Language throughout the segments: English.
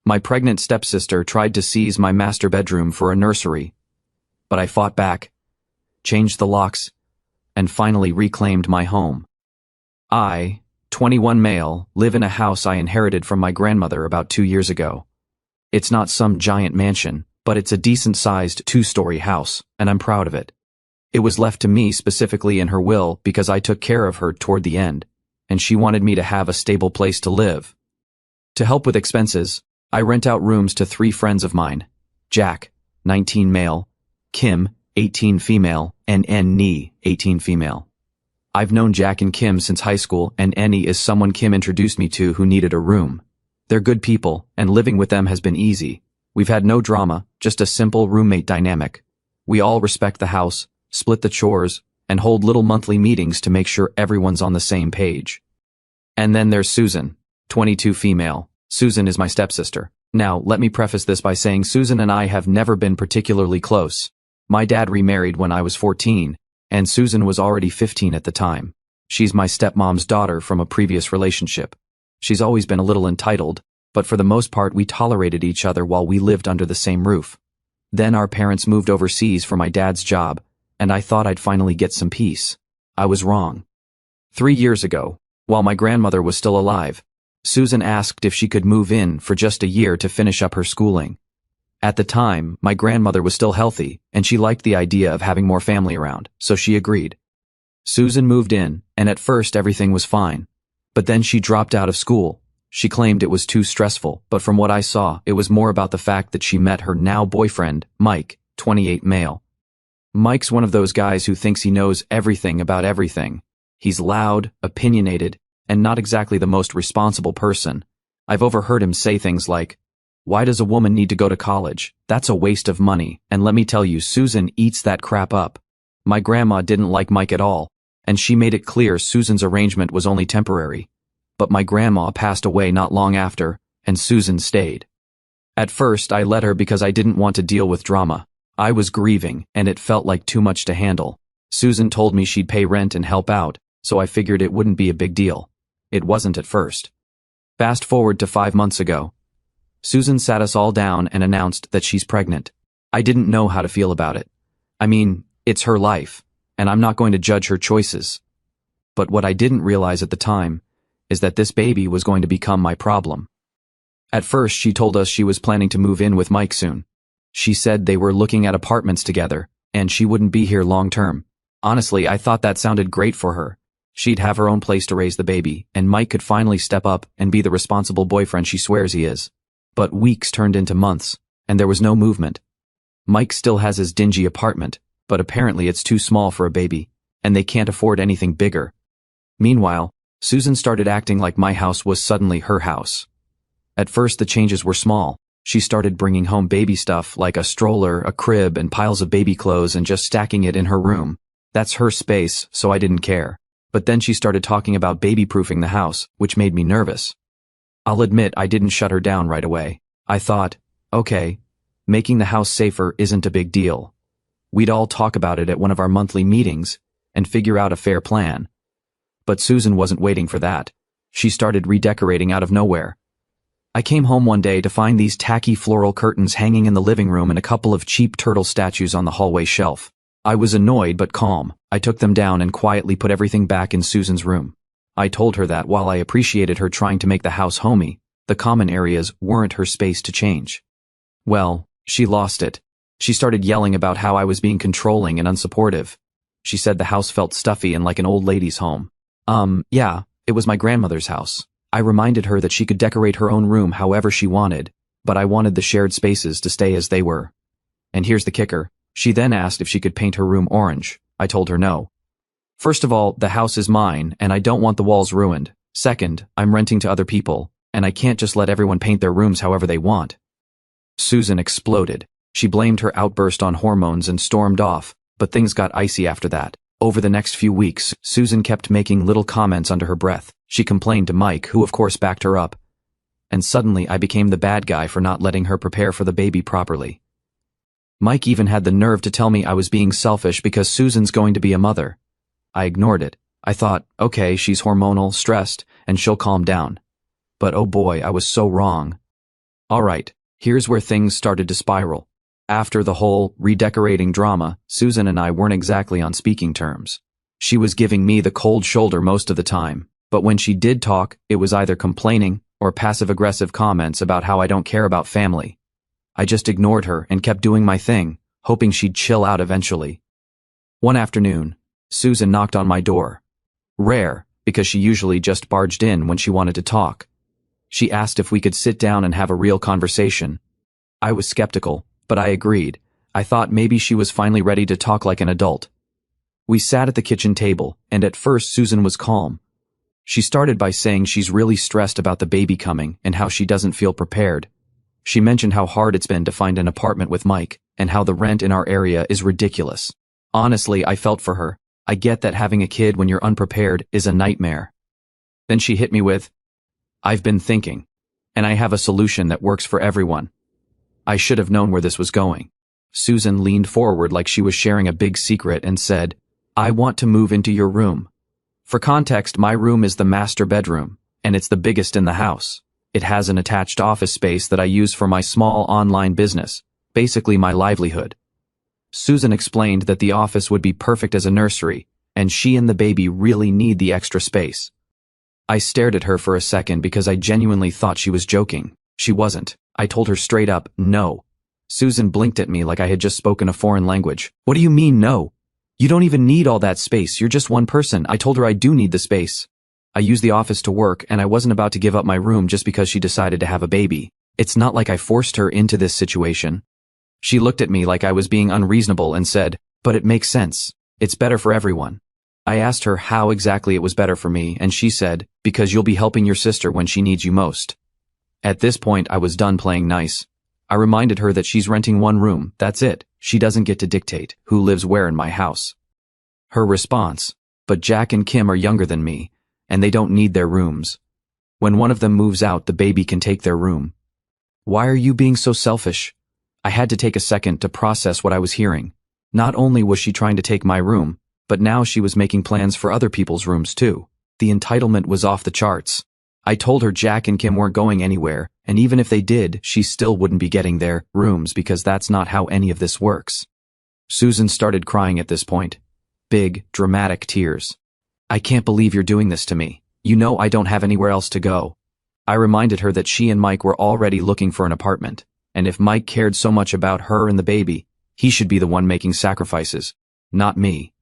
My pregnant stepsister tried to seize my master bedroom for a nursery, but I fought back, changed the locks, and finally reclaimed my home. I, 21 male, live in a house I inherited from my grandmother about 2 years ago. It's not some giant mansion, but it's a decent-sized 2-story house, and I'm proud of it. It was left to me specifically in her will because I took care of her toward the end, and she wanted me to have a stable place to live. To help with expenses, I rent out rooms to 3 friends of mine: Jack, 19 male, Kim, 18 female, and Annie, 18 female. I've known Jack and Kim since high school, and Annie is someone Kim introduced me to who needed a room. They're good people, and living with them has been easy. We've had no drama, just a simple roommate dynamic. We all respect the house, split the chores, and hold little monthly meetings to make sure everyone's on the same page. And then there's Susan, 22 female. Susan is my stepsister. Now, let me preface this by saying Susan and I have never been particularly close. My dad remarried when I was 14, and Susan was already 15 at the time. She's my stepmom's daughter from a previous relationship. She's always been a little entitled, but for the most part we tolerated each other while we lived under the same roof. Then our parents moved overseas for my dad's job, and I thought I'd finally get some peace. I was wrong. 3 years ago, while my grandmother was still alive, Susan asked if she could move in for just a year to finish up her schooling. At the time, my grandmother was still healthy, and she liked the idea of having more family around, so she agreed. Susan moved in, and at first everything was fine. But then she dropped out of school. She claimed it was too stressful, but from what I saw, it was more about the fact that she met her now boyfriend, Mike, 28 male. Mike's one of those guys who thinks he knows everything about everything. He's loud, opinionated, and not exactly the most responsible person. I've overheard him say things like, "Why does a woman need to go to college? That's a waste of money," and let me tell you, Susan eats that crap up. My grandma didn't like Mike at all, and she made it clear Susan's arrangement was only temporary. But my grandma passed away not long after, and Susan stayed. At first, I let her because I didn't want to deal with drama. I was grieving, and it felt like too much to handle. Susan told me she'd pay rent and help out, so I figured it wouldn't be a big deal. It wasn't at first. Fast forward to 5 months ago. Susan sat us all down and announced that she's pregnant. I didn't know how to feel about it. I mean, it's her life, and I'm not going to judge her choices. But what I didn't realize at the time is that this baby was going to become my problem. At first, she told us she was planning to move in with Mike soon. She said they were looking at apartments together, and she wouldn't be here long term. Honestly, I thought that sounded great for her. She'd have her own place to raise the baby, and Mike could finally step up and be the responsible boyfriend she swears he is. But weeks turned into months, and there was no movement. Mike still has his dingy apartment, but apparently it's too small for a baby, and they can't afford anything bigger. Meanwhile, Susan started acting like my house was suddenly her house. At first the changes were small. She started bringing home baby stuff like a stroller, a crib, and piles of baby clothes and just stacking it in her room. That's her space, so I didn't care. But then she started talking about baby-proofing the house, which made me nervous. I'll admit I didn't shut her down right away. I thought, okay, making the house safer isn't a big deal. We'd all talk about it at one of our monthly meetings and figure out a fair plan. But Susan wasn't waiting for that. She started redecorating out of nowhere. I came home one day to find these tacky floral curtains hanging in the living room and a couple of cheap turtle statues on the hallway shelf. I was annoyed but calm. I took them down and quietly put everything back in Susan's room. I told her that while I appreciated her trying to make the house homey, the common areas weren't her space to change. Well, she lost it. She started yelling about how I was being controlling and unsupportive. She said the house felt stuffy and like an old lady's home. Yeah, it was my grandmother's house. I reminded her that she could decorate her own room however she wanted, but I wanted the shared spaces to stay as they were. And here's the kicker. She then asked if she could paint her room orange. I told her no. First of all, the house is mine, and I don't want the walls ruined. Second, I'm renting to other people, and I can't just let everyone paint their rooms however they want. Susan exploded. She blamed her outburst on hormones and stormed off, but things got icy after that. Over the next few weeks, Susan kept making little comments under her breath. She complained to Mike, who of course backed her up. And suddenly I became the bad guy for not letting her prepare for the baby properly. Mike even had the nerve to tell me I was being selfish because Susan's going to be a mother. I ignored it. I thought, okay, she's hormonal, stressed, and she'll calm down. But oh boy, I was so wrong. Alright, here's where things started to spiral. After the whole redecorating drama, Susan and I weren't exactly on speaking terms. She was giving me the cold shoulder most of the time, but when she did talk, it was either complaining or passive-aggressive comments about how I don't care about family. I just ignored her and kept doing my thing, hoping she'd chill out eventually. One afternoon, Susan knocked on my door. Rare, because she usually just barged in when she wanted to talk. She asked if we could sit down and have a real conversation. I was skeptical, but I agreed. I thought maybe she was finally ready to talk like an adult. We sat at the kitchen table, and at first Susan was calm. She started by saying she's really stressed about the baby coming and how she doesn't feel prepared. She mentioned how hard it's been to find an apartment with Mike, and how the rent in our area is ridiculous. Honestly, I felt for her. I get that having a kid when you're unprepared is a nightmare. Then she hit me with, "I've been thinking, and I have a solution that works for everyone." I should have known where this was going. Susan leaned forward like she was sharing a big secret and said, "I want to move into your room." For context, my room is the master bedroom, and it's the biggest in the house. It has an attached office space that I use for my small online business, basically my livelihood. Susan explained that the office would be perfect as a nursery, and she and the baby really need the extra space. I stared at her for a second because I genuinely thought she was joking. She wasn't. I told her straight up, no. Susan blinked at me like I had just spoken a foreign language. "What do you mean, no? You don't even need all that space, you're just one person." I told her I do need the space. I use the office to work, and I wasn't about to give up my room just because she decided to have a baby. It's not like I forced her into this situation. She looked at me like I was being unreasonable and said, "But it makes sense. It's better for everyone." I asked her how exactly it was better for me, and she said, "Because you'll be helping your sister when she needs you most." At this point, I was done playing nice. I reminded her that she's renting one room, that's it. She doesn't get to dictate who lives where in my house. Her response, "But Jack and Kim are younger than me, and they don't need their rooms. When one of them moves out, the baby can take their room." Why are you being so selfish? I had to take a second to process what I was hearing. Not only was she trying to take my room, but now she was making plans for other people's rooms too. The entitlement was off the charts. I told her Jack and Kim weren't going anywhere, and even if they did, she still wouldn't be getting their rooms because that's not how any of this works. Susan started crying at this point. Big, dramatic tears. "I can't believe you're doing this to me. You know I don't have anywhere else to go." I reminded her that she and Mike were already looking for an apartment, and if Mike cared so much about her and the baby, he should be the one making sacrifices, not me.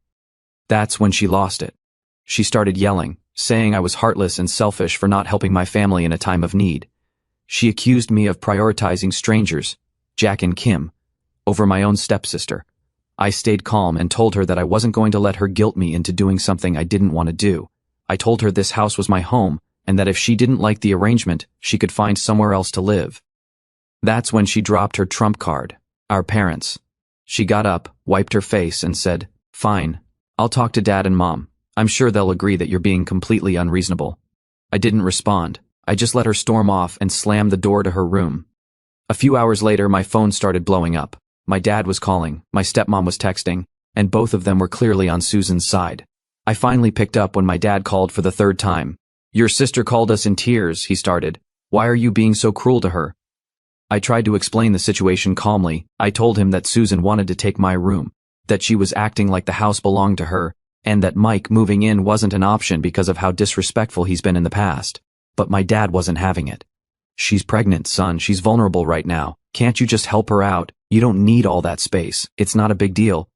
That's when she lost it. She started yelling, saying I was heartless and selfish for not helping my family in a time of need. She accused me of prioritizing strangers, Jack and Kim, over my own stepsister. I stayed calm and told her that I wasn't going to let her guilt me into doing something I didn't want to do. I told her this house was my home, and that if she didn't like the arrangement, she could find somewhere else to live. That's when she dropped her trump card, our parents. She got up, wiped her face, and said, "Fine, I'll talk to Dad and Mom. I'm sure they'll agree that you're being completely unreasonable." I didn't respond. I just let her storm off and slammed the door to her room. A few hours later, my phone started blowing up. My dad was calling, my stepmom was texting, and both of them were clearly on Susan's side. I finally picked up when my dad called for the third time. "Your sister called us in tears," he started. "Why are you being so cruel to her?" I tried to explain the situation calmly. I told him that Susan wanted to take my room, that she was acting like the house belonged to her, and that Mike moving in wasn't an option because of how disrespectful he's been in the past. But my dad wasn't having it. "She's pregnant, son. She's vulnerable right now. Can't you just help her out? You don't need all that space. It's not a big deal."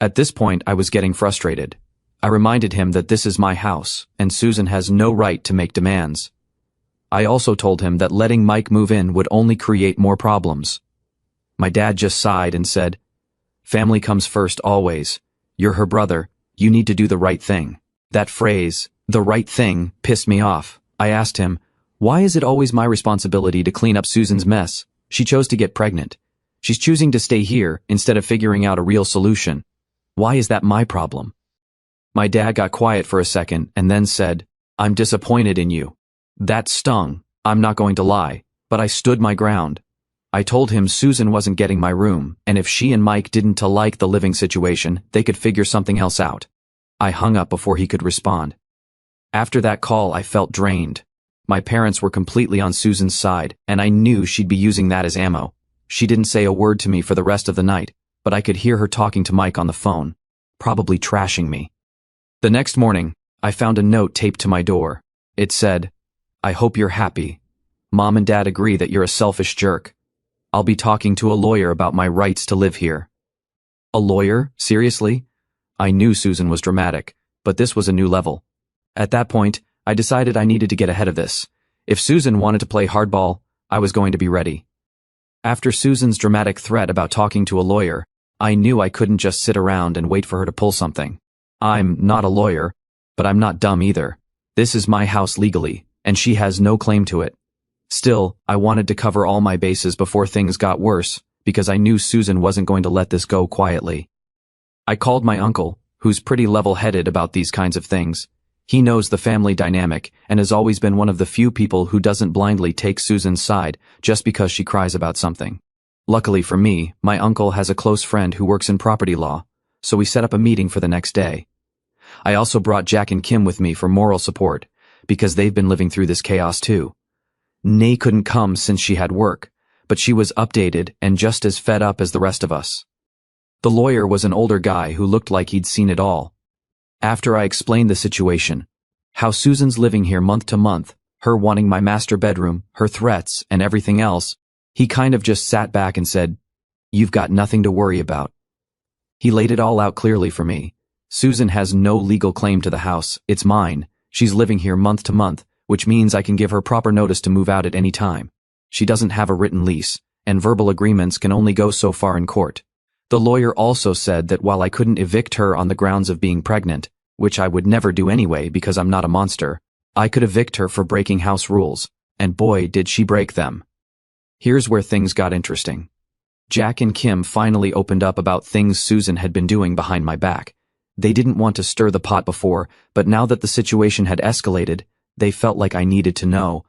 At this point, I was getting frustrated. I reminded him that this is my house, and Susan has no right to make demands. I also told him that letting Mike move in would only create more problems. My dad just sighed and said, "Family comes first always. You're her brother. You need to do the right thing." That phrase, "the right thing," pissed me off. I asked him, "Why is it always my responsibility to clean up Susan's mess? She chose to get pregnant. She's choosing to stay here instead of figuring out a real solution. Why is that my problem?" My dad got quiet for a second and then said, "I'm disappointed in you." That stung, I'm not going to lie, but I stood my ground. I told him Susan wasn't getting my room, and if she and Mike didn't like the living situation, they could figure something else out. I hung up before he could respond. After that call, I felt drained. My parents were completely on Susan's side, and I knew she'd be using that as ammo. She didn't say a word to me for the rest of the night, but I could hear her talking to Mike on the phone, probably trashing me. The next morning, I found a note taped to my door. It said, "I hope you're happy. Mom and Dad agree that you're a selfish jerk. I'll be talking to a lawyer about my rights to live here." A lawyer? Seriously? I knew Susan was dramatic, but this was a new level. At that point, I decided I needed to get ahead of this. If Susan wanted to play hardball, I was going to be ready. After Susan's dramatic threat about talking to a lawyer, I knew I couldn't just sit around and wait for her to pull something. I'm not a lawyer, but I'm not dumb either. This is my house legally, and she has no claim to it. Still, I wanted to cover all my bases before things got worse, because I knew Susan wasn't going to let this go quietly. I called my uncle, who's pretty level-headed about these kinds of things. He knows the family dynamic and has always been one of the few people who doesn't blindly take Susan's side just because she cries about something. Luckily for me, my uncle has a close friend who works in property law, so we set up a meeting for the next day. I also brought Jack and Kim with me for moral support, because they've been living through this chaos too. Nay couldn't come since she had work, but she was updated and just as fed up as the rest of us. The lawyer was an older guy who looked like he'd seen it all. After I explained the situation, how Susan's living here month to month, her wanting my master bedroom, her threats, and everything else, he kind of just sat back and said, "You've got nothing to worry about." He laid it all out clearly for me. Susan has no legal claim to the house, it's mine. She's living here month to month, which means I can give her proper notice to move out at any time. She doesn't have a written lease, and verbal agreements can only go so far in court. The lawyer also said that while I couldn't evict her on the grounds of being pregnant, which I would never do anyway because I'm not a monster, I could evict her for breaking house rules, and boy did she break them. Here's where things got interesting. Jack and Kim finally opened up about things Susan had been doing behind my back. They didn't want to stir the pot before, but now that the situation had escalated, they felt like I needed to know.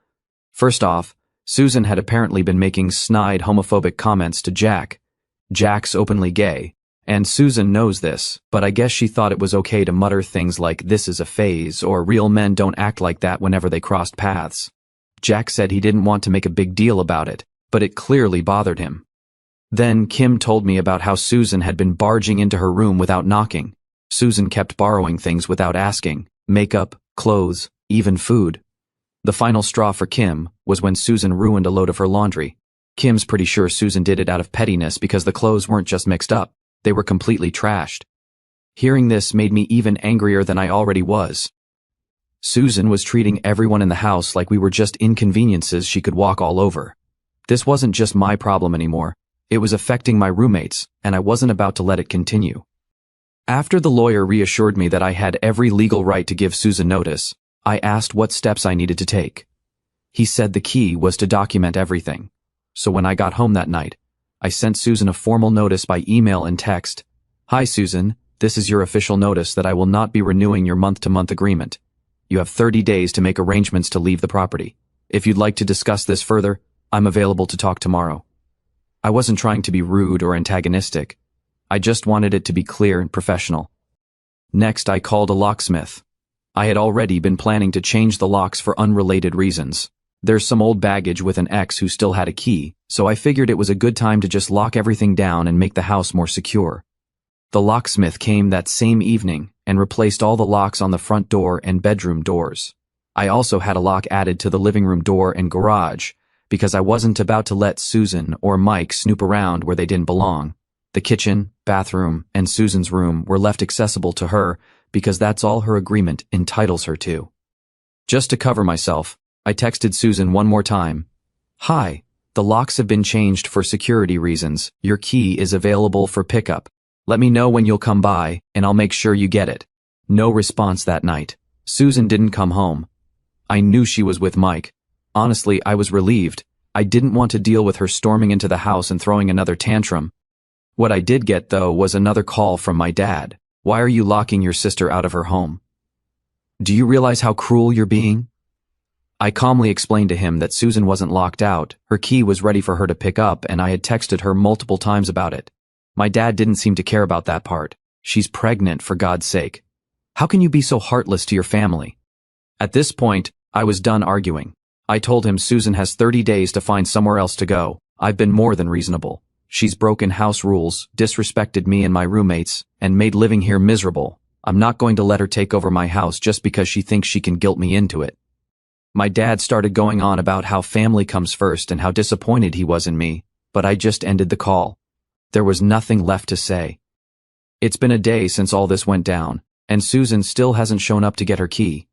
First off, Susan had apparently been making snide homophobic comments to Jack. Jack's openly gay, and Susan knows this, but I guess she thought it was okay to mutter things like "this is a phase" or "real men don't act like that" whenever they crossed paths. Jack said he didn't want to make a big deal about it, but it clearly bothered him. Then Kim told me about how Susan had been barging into her room without knocking. Susan kept borrowing things without asking: makeup, clothes, even food. The final straw for Kim was when Susan ruined a load of her laundry. Kim's pretty sure Susan did it out of pettiness because the clothes weren't just mixed up, they were completely trashed. Hearing this made me even angrier than I already was. Susan was treating everyone in the house like we were just inconveniences she could walk all over. This wasn't just my problem anymore, it was affecting my roommates, and I wasn't about to let it continue. After the lawyer reassured me that I had every legal right to give Susan notice, I asked what steps I needed to take. He said the key was to document everything. So when I got home that night, I sent Susan a formal notice by email and text. "Hi Susan, this is your official notice that I will not be renewing your month-to-month agreement. You have 30 days to make arrangements to leave the property. If you'd like to discuss this further, I'm available to talk tomorrow." I wasn't trying to be rude or antagonistic. I just wanted it to be clear and professional. Next, I called a locksmith. I had already been planning to change the locks for unrelated reasons. There's some old baggage with an ex who still had a key, so I figured it was a good time to just lock everything down and make the house more secure. The locksmith came that same evening and replaced all the locks on the front door and bedroom doors. I also had a lock added to the living room door and garage, because I wasn't about to let Susan or Mike snoop around where they didn't belong. The kitchen, bathroom, and Susan's room were left accessible to her because that's all her agreement entitles her to. Just to cover myself, I texted Susan one more time. "Hi, the locks have been changed for security reasons. Your key is available for pickup. Let me know when you'll come by, and I'll make sure you get it." No response that night. Susan didn't come home. I knew she was with Mike. Honestly, I was relieved. I didn't want to deal with her storming into the house and throwing another tantrum. What I did get, though, was another call from my dad. "Why are you locking your sister out of her home? Do you realize how cruel you're being?" I calmly explained to him that Susan wasn't locked out, her key was ready for her to pick up, and I had texted her multiple times about it. My dad didn't seem to care about that part. "She's pregnant, for God's sake. How can you be so heartless to your family?" At this point, I was done arguing. I told him Susan has 30 days to find somewhere else to go. I've been more than reasonable. She's broken house rules, disrespected me and my roommates, and made living here miserable. I'm not going to let her take over my house just because she thinks she can guilt me into it. My dad started going on about how family comes first and how disappointed he was in me, but I just ended the call. There was nothing left to say. It's been a day since all this went down, and Susan still hasn't shown up to get her key.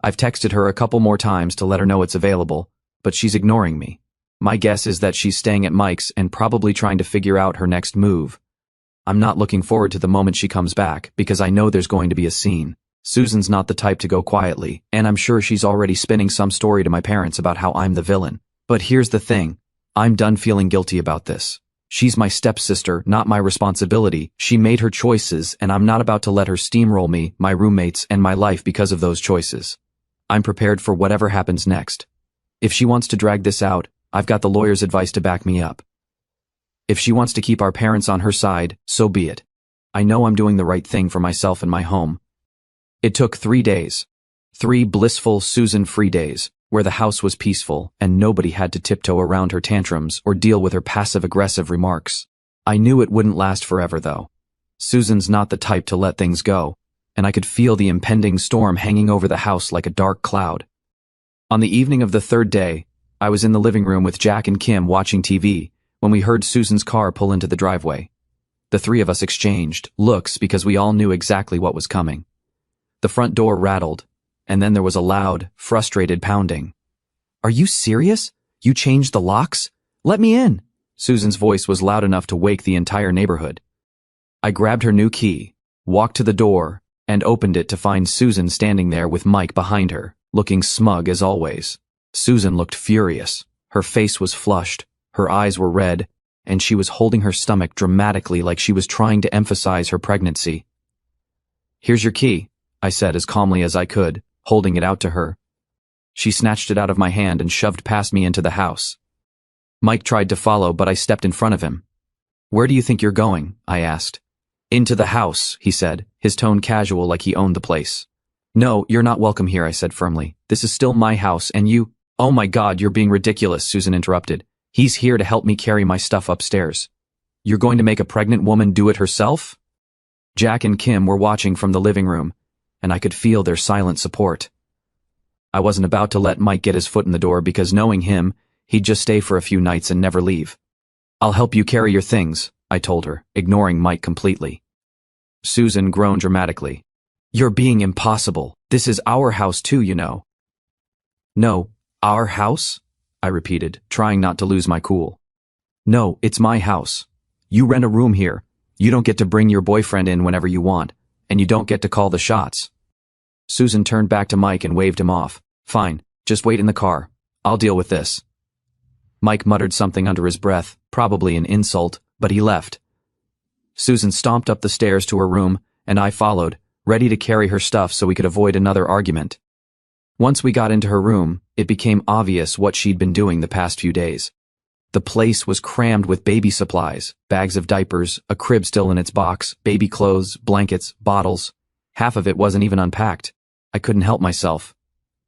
I've texted her a couple more times to let her know it's available, but she's ignoring me. My guess is that she's staying at Mike's and probably trying to figure out her next move. I'm not looking forward to the moment she comes back because I know there's going to be a scene. Susan's not the type to go quietly, and I'm sure she's already spinning some story to my parents about how I'm the villain. But here's the thing. I'm done feeling guilty about this. She's my stepsister, not my responsibility. She made her choices, and I'm not about to let her steamroll me, my roommates, and my life because of those choices. I'm prepared for whatever happens next. If she wants to drag this out, I've got the lawyer's advice to back me up. If she wants to keep our parents on her side, so be it. I know I'm doing the right thing for myself and my home. It took 3 days. 3 blissful Susan-free days, where the house was peaceful and nobody had to tiptoe around her tantrums or deal with her passive-aggressive remarks. I knew it wouldn't last forever, though. Susan's not the type to let things go, and I could feel the impending storm hanging over the house like a dark cloud. On the evening of the 3rd day, I was in the living room with Jack and Kim watching TV when we heard Susan's car pull into the driveway. The 3 of us exchanged looks because we all knew exactly what was coming. The front door rattled, and then there was a loud, frustrated pounding. "Are you serious? You changed the locks? Let me in!" Susan's voice was loud enough to wake the entire neighborhood. I grabbed her new key, walked to the door, and opened it to find Susan standing there with Mike behind her, looking smug as always. Susan looked furious. Her face was flushed, her eyes were red, and she was holding her stomach dramatically like she was trying to emphasize her pregnancy. "Here's your key," I said as calmly as I could, holding it out to her. She snatched it out of my hand and shoved past me into the house. Mike tried to follow, but I stepped in front of him. "Where do you think you're going?" I asked. "Into the house," he said, his tone casual like he owned the place. "No, you're not welcome here," I said firmly. "This is still my house, and you—" "Oh my God, you're being ridiculous," Susan interrupted. "He's here to help me carry my stuff upstairs. You're going to make a pregnant woman do it herself?" Jack and Kim were watching from the living room, and I could feel their silent support. I wasn't about to let Mike get his foot in the door because knowing him, he'd just stay for a few nights and never leave. "I'll help you carry your things," I told her, ignoring Mike completely. Susan groaned dramatically. "You're being impossible. This is our house too, you know." "No, our house?" I repeated, trying not to lose my cool. "No, it's my house. You rent a room here. You don't get to bring your boyfriend in whenever you want, and you don't get to call the shots." Susan turned back to Mike and waved him off. "Fine, just wait in the car. I'll deal with this." Mike muttered something under his breath, probably an insult, but he left. Susan stomped up the stairs to her room, and I followed, ready to carry her stuff so we could avoid another argument. Once we got into her room, it became obvious what she'd been doing the past few days. The place was crammed with baby supplies, bags of diapers, a crib still in its box, baby clothes, blankets, bottles. Half of it wasn't even unpacked. I couldn't help myself.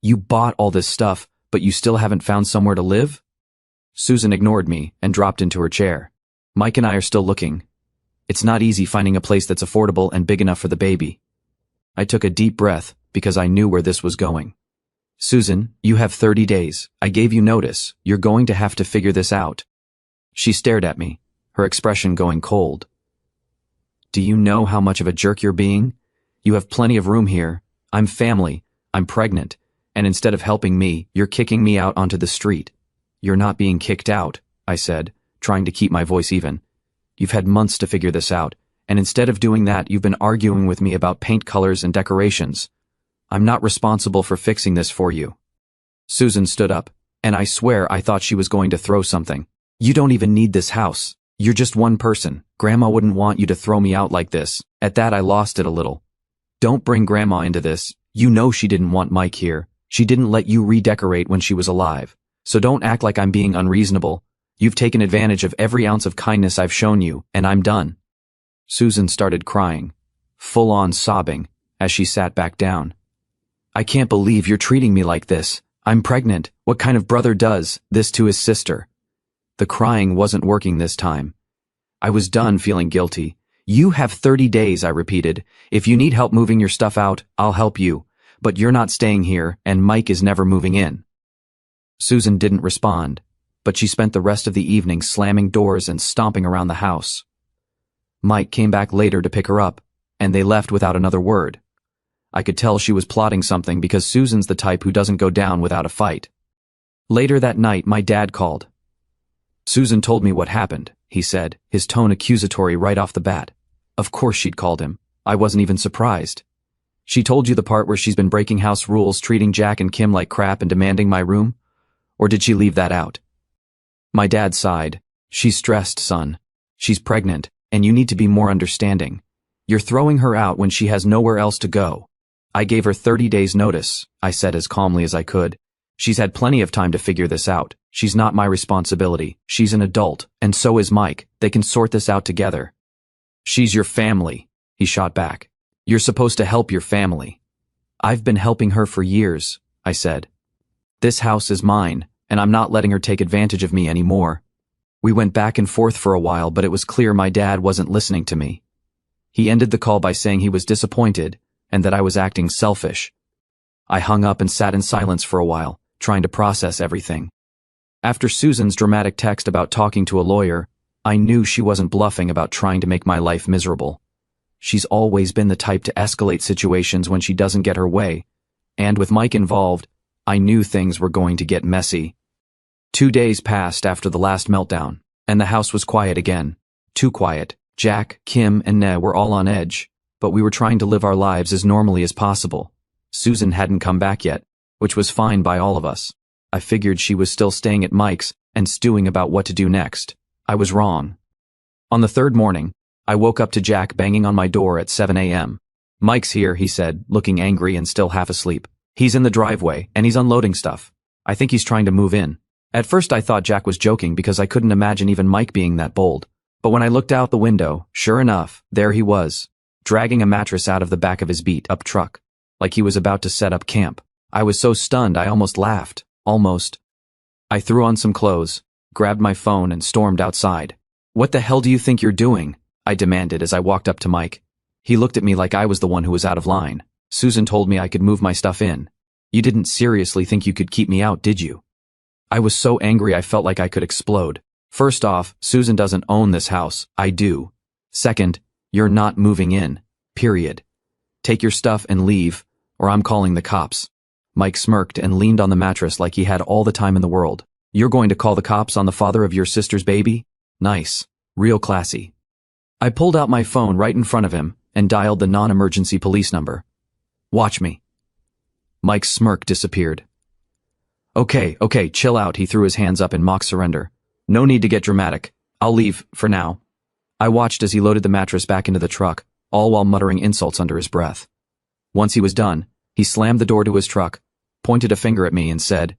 "You bought all this stuff, but you still haven't found somewhere to live?" Susan ignored me and dropped into her chair. "Mike and I are still looking. It's not easy finding a place that's affordable and big enough for the baby." I took a deep breath because I knew where this was going. "Susan, you have 30 days. I gave you notice. You're going to have to figure this out." She stared at me, her expression going cold. "Do you know how much of a jerk you're being? You have plenty of room here. I'm family. I'm pregnant. And instead of helping me, you're kicking me out onto the street." "You're not being kicked out," I said, trying to keep my voice even. "You've had months to figure this out, and instead of doing that, you've been arguing with me about paint colors and decorations. I'm not responsible for fixing this for you." Susan stood up, and I swear I thought she was going to throw something. "You don't even need this house. You're just one person. Grandma wouldn't want you to throw me out like this." At that I lost it a little. "Don't bring Grandma into this. You know she didn't want Mike here. She didn't let you redecorate when she was alive. So don't act like I'm being unreasonable. You've taken advantage of every ounce of kindness I've shown you, and I'm done." Susan started crying, full-on sobbing, as she sat back down. "I can't believe you're treating me like this. I'm pregnant. What kind of brother does this to his sister? The crying wasn't working this time. I was done feeling guilty. You have 30 days, I repeated. If you need help moving your stuff out, I'll help you. But you're not staying here, and Mike is never moving in. Susan didn't respond, but she spent the rest of the evening slamming doors and stomping around the house. Mike came back later to pick her up, and they left without another word. I could tell she was plotting something because Susan's the type who doesn't go down without a fight. Later that night, my dad called. Susan told me what happened, he said, his tone accusatory right off the bat. Of course she'd called him. I wasn't even surprised. She told you the part where she's been breaking house rules, treating Jack and Kim like crap and demanding my room? Or did she leave that out? My dad sighed. She's stressed, son. She's pregnant, and you need to be more understanding. You're throwing her out when she has nowhere else to go. I gave her 30 days notice, I said as calmly as I could. She's had plenty of time to figure this out. She's not my responsibility. She's an adult, and so is Mike. They can sort this out together. She's your family, he shot back. You're supposed to help your family. I've been helping her for years, I said. This house is mine, and I'm not letting her take advantage of me anymore. We went back and forth for a while, but it was clear my dad wasn't listening to me. He ended the call by saying he was disappointed and that I was acting selfish. I hung up and sat in silence for a while, trying to process everything. After Susan's dramatic text about talking to a lawyer, I knew she wasn't bluffing about trying to make my life miserable. She's always been the type to escalate situations when she doesn't get her way, and with Mike involved, I knew things were going to get messy. 2 days passed after the last meltdown, and the house was quiet again. Too quiet. Jack, Kim, and Ne were all on edge, but we were trying to live our lives as normally as possible. Susan hadn't come back yet, which was fine by all of us. I figured she was still staying at Mike's and stewing about what to do next. I was wrong. On the third morning, I woke up to Jack banging on my door at 7 a.m. Mike's here, he said, looking angry and still half asleep. He's in the driveway, and he's unloading stuff. I think he's trying to move in. At first I thought Jack was joking because I couldn't imagine even Mike being that bold. But when I looked out the window, sure enough, there he was, dragging a mattress out of the back of his beat-up truck, like he was about to set up camp. I was so stunned I almost laughed. Almost. I threw on some clothes, grabbed my phone, and stormed outside. What the hell do you think you're doing? I demanded as I walked up to Mike. He looked at me like I was the one who was out of line. Susan told me I could move my stuff in. You didn't seriously think you could keep me out, did you? I was so angry I felt like I could explode. First off, Susan doesn't own this house. I do. Second, you're not moving in. Period. Take your stuff and leave, or I'm calling the cops. Mike smirked and leaned on the mattress like he had all the time in the world. You're going to call the cops on the father of your sister's baby? Nice. Real classy. I pulled out my phone right in front of him and dialed the non-emergency police number. Watch me. Mike's smirk disappeared. Okay, chill out, he threw his hands up in mock surrender. No need to get dramatic. I'll leave, for now. I watched as he loaded the mattress back into the truck, all while muttering insults under his breath. Once he was done, he slammed the door to his truck, pointed a finger at me and said,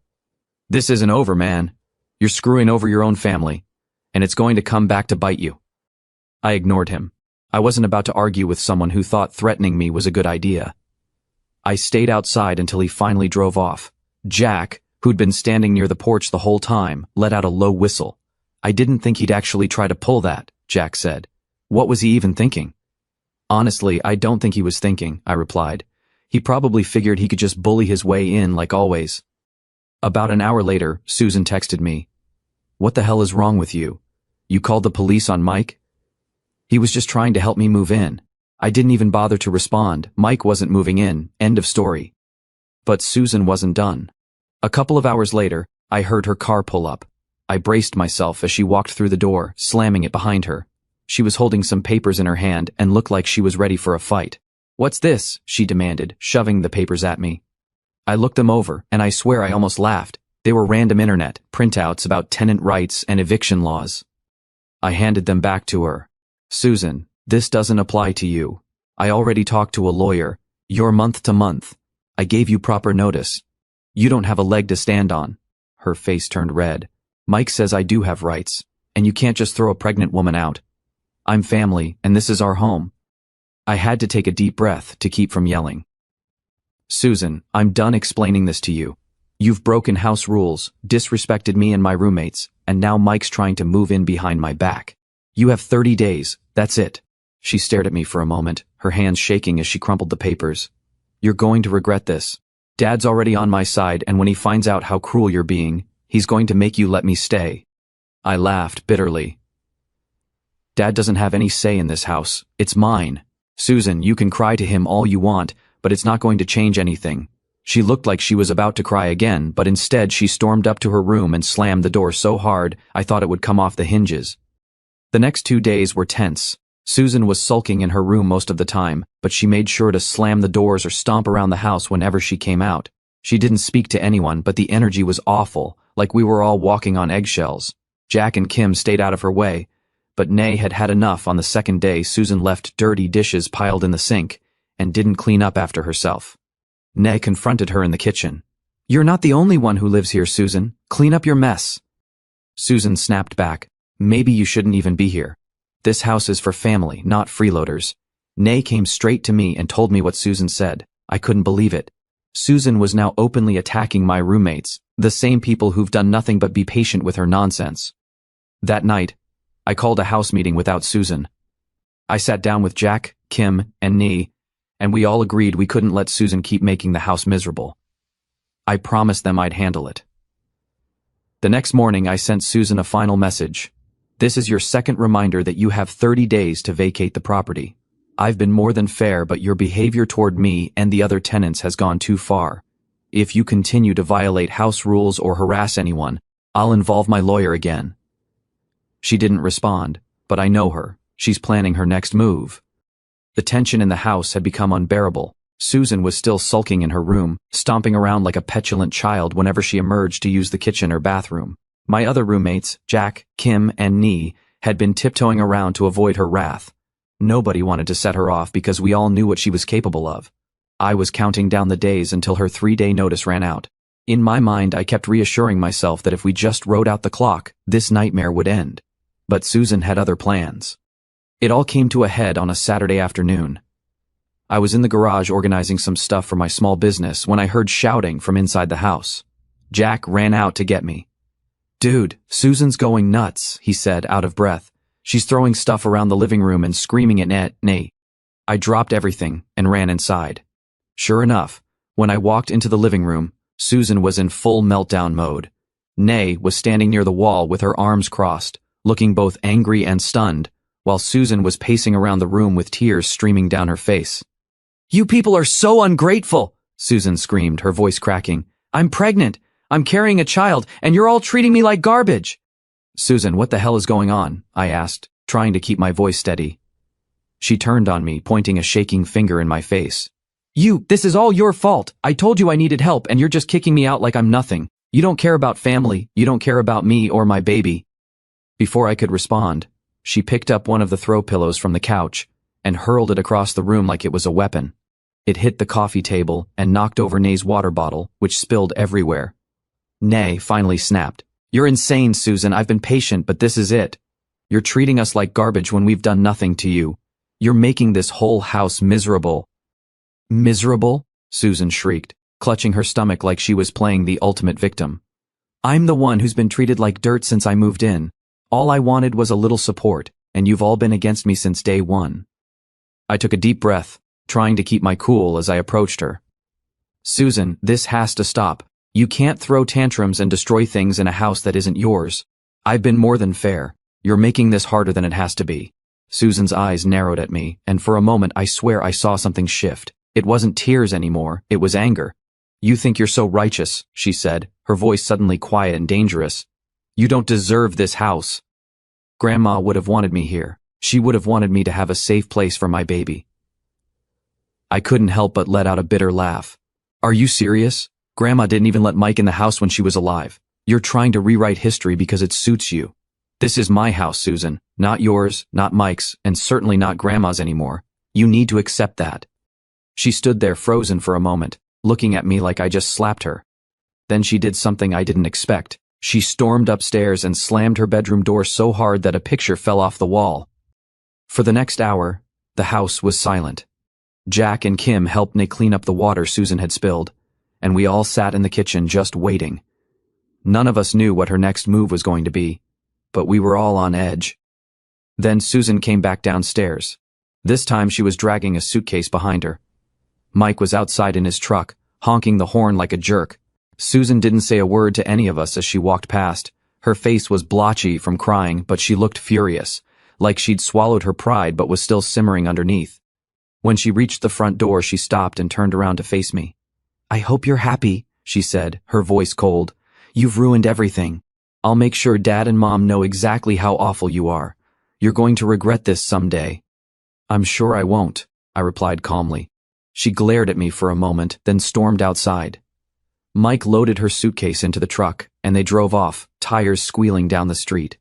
"This isn't over, man. You're screwing over your own family, and it's going to come back to bite you." I ignored him. I wasn't about to argue with someone who thought threatening me was a good idea. I stayed outside until he finally drove off. Jack, who'd been standing near the porch the whole time, let out a low whistle. I didn't think he'd actually try to pull that, Jack said. What was he even thinking? Honestly, I don't think he was thinking, I replied. He probably figured he could just bully his way in like always. About an hour later, Susan texted me. What the hell is wrong with you? You called the police on Mike? He was just trying to help me move in. I didn't even bother to respond. Mike wasn't moving in. End of story. But Susan wasn't done. A couple of hours later, I heard her car pull up. I braced myself as she walked through the door, slamming it behind her. She was holding some papers in her hand and looked like she was ready for a fight. What's this? She demanded, shoving the papers at me. I looked them over, and I swear I almost laughed. They were random internet printouts about tenant rights and eviction laws. I handed them back to her. Susan, this doesn't apply to you. I already talked to a lawyer. You're month to month. I gave you proper notice. You don't have a leg to stand on. Her face turned red. Mike says I do have rights, and you can't just throw a pregnant woman out. I'm family, and this is our home. I had to take a deep breath to keep from yelling. Susan, I'm done explaining this to you. You've broken house rules, disrespected me and my roommates, and now Mike's trying to move in behind my back. You have 30 days, that's it." She stared at me for a moment, her hands shaking as she crumpled the papers. "You're going to regret this. Dad's already on my side, and when he finds out how cruel you're being, he's going to make you let me stay." I laughed bitterly. "Dad doesn't have any say in this house. It's mine. Susan, you can cry to him all you want, but it's not going to change anything." She looked like she was about to cry again, but instead she stormed up to her room and slammed the door so hard I thought it would come off the hinges. The next 2 days were tense. Susan was sulking in her room most of the time, but she made sure to slam the doors or stomp around the house whenever she came out. She didn't speak to anyone, but the energy was awful, like we were all walking on eggshells. Jack and Kim stayed out of her way, but Nay had had enough. On the second day, Susan left dirty dishes piled in the sink and didn't clean up after herself. Nay confronted her in the kitchen. "You're not the only one who lives here, Susan. Clean up your mess." Susan snapped back. "Maybe you shouldn't even be here. This house is for family, not freeloaders." Nay came straight to me and told me what Susan said. I couldn't believe it. Susan was now openly attacking my roommates, the same people who've done nothing but be patient with her nonsense. That night, I called a house meeting without Susan. I sat down with Jack, Kim, and Nee, and we all agreed we couldn't let Susan keep making the house miserable. I promised them I'd handle it. The next morning I sent Susan a final message. "This is your second reminder that you have 30 days to vacate the property. I've been more than fair, but your behavior toward me and the other tenants has gone too far. If you continue to violate house rules or harass anyone, I'll involve my lawyer again." She didn't respond, but I know her. She's planning her next move. The tension in the house had become unbearable. Susan was still sulking in her room, stomping around like a petulant child whenever she emerged to use the kitchen or bathroom. My other roommates, Jack, Kim, and Nee, had been tiptoeing around to avoid her wrath. Nobody wanted to set her off because we all knew what she was capable of. I was counting down the days until her 3-day notice ran out. In my mind, I kept reassuring myself that if we just rode out the clock, this nightmare would end. But Susan had other plans. It all came to a head on a Saturday afternoon. I was in the garage organizing some stuff for my small business when I heard shouting from inside the house. Jack ran out to get me. "Dude, Susan's going nuts," he said, out of breath. "She's throwing stuff around the living room and screaming at Nate." I dropped everything and ran inside. Sure enough, when I walked into the living room, Susan was in full meltdown mode. Nay was standing near the wall with her arms crossed, looking both angry and stunned, while Susan was pacing around the room with tears streaming down her face. "You people are so ungrateful," Susan screamed, her voice cracking. "I'm pregnant. I'm carrying a child, and you're all treating me like garbage." "Susan, what the hell is going on?" I asked, trying to keep my voice steady. She turned on me, pointing a shaking finger in my face. This is all your fault. I told you I needed help, and you're just kicking me out like I'm nothing. You don't care about family. You don't care about me or my baby." Before I could respond, she picked up one of the throw pillows from the couch and hurled it across the room like it was a weapon. It hit the coffee table and knocked over Nay's water bottle, which spilled everywhere. Nay finally snapped. "You're insane, Susan. I've been patient, but this is it. You're treating us like garbage when we've done nothing to you. You're making this whole house miserable." "Miserable?" Susan shrieked, clutching her stomach like she was playing the ultimate victim. "I'm the one who's been treated like dirt since I moved in. All I wanted was a little support, and you've all been against me since day one." I took a deep breath, trying to keep my cool as I approached her. "Susan, this has to stop. You can't throw tantrums and destroy things in a house that isn't yours. I've been more than fair. You're making this harder than it has to be." Susan's eyes narrowed at me, and for a moment I swear I saw something shift. It wasn't tears anymore, it was anger. "You think you're so righteous," she said, her voice suddenly quiet and dangerous. "You don't deserve this house. Grandma would have wanted me here. She would have wanted me to have a safe place for my baby." I couldn't help but let out a bitter laugh. "Are you serious? Grandma didn't even let Mike in the house when she was alive. You're trying to rewrite history because it suits you. This is my house, Susan, not yours, not Mike's, and certainly not Grandma's anymore. You need to accept that." She stood there frozen for a moment, looking at me like I just slapped her. Then she did something I didn't expect. She stormed upstairs and slammed her bedroom door so hard that a picture fell off the wall. For the next hour, the house was silent. Jack and Kim helped Nick clean up the water Susan had spilled, and we all sat in the kitchen just waiting. None of us knew what her next move was going to be, but we were all on edge. Then Susan came back downstairs. This time she was dragging a suitcase behind her. Mike was outside in his truck, honking the horn like a jerk. Susan didn't say a word to any of us as she walked past. Her face was blotchy from crying, but she looked furious, like she'd swallowed her pride but was still simmering underneath. When she reached the front door, she stopped and turned around to face me. "I hope you're happy," she said, her voice cold. "You've ruined everything. I'll make sure Dad and Mom know exactly how awful you are. You're going to regret this someday." "I'm sure I won't," I replied calmly. She glared at me for a moment, then stormed outside. Mike loaded her suitcase into the truck, and they drove off, tires squealing down the street.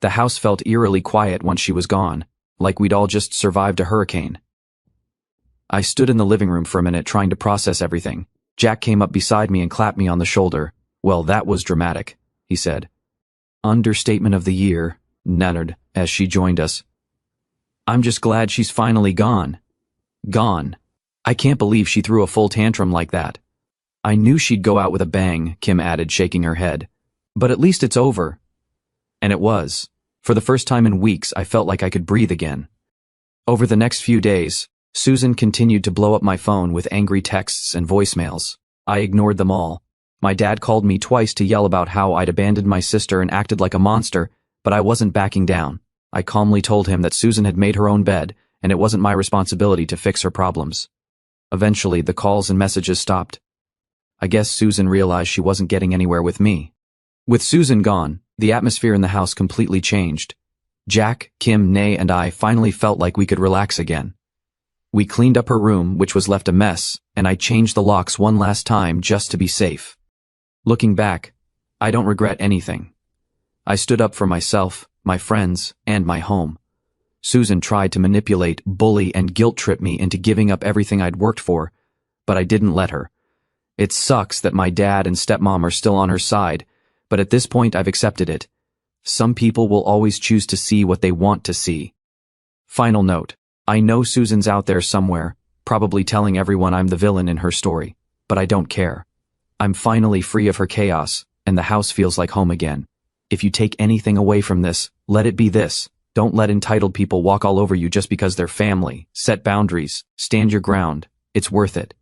The house felt eerily quiet once she was gone, like we'd all just survived a hurricane. I stood in the living room for a minute trying to process everything. Jack came up beside me and clapped me on the shoulder. "Well, that was dramatic," he said. "Understatement of the year," Nennard, as she joined us. "I'm just glad she's finally gone." Gone. I can't believe she threw a full tantrum like that. "I knew she'd go out with a bang," Kim added, shaking her head. "But at least it's over." And it was. For the first time in weeks, I felt like I could breathe again. Over the next few days, Susan continued to blow up my phone with angry texts and voicemails. I ignored them all. My dad called me twice to yell about how I'd abandoned my sister and acted like a monster, but I wasn't backing down. I calmly told him that Susan had made her own bed, and it wasn't my responsibility to fix her problems. Eventually, the calls and messages stopped. I guess Susan realized she wasn't getting anywhere with me. With Susan gone, the atmosphere in the house completely changed. Jack, Kim, Nay, and I finally felt like we could relax again. We cleaned up her room, which was left a mess, and I changed the locks one last time just to be safe. Looking back, I don't regret anything. I stood up for myself, my friends, and my home. Susan tried to manipulate, bully, and guilt-trip me into giving up everything I'd worked for, but I didn't let her. It sucks that my dad and stepmom are still on her side, but at this point I've accepted it. Some people will always choose to see what they want to see. Final note. I know Susan's out there somewhere, probably telling everyone I'm the villain in her story, but I don't care. I'm finally free of her chaos, and the house feels like home again. If you take anything away from this, let it be this. Don't let entitled people walk all over you just because they're family. Set boundaries. Stand your ground. It's worth it.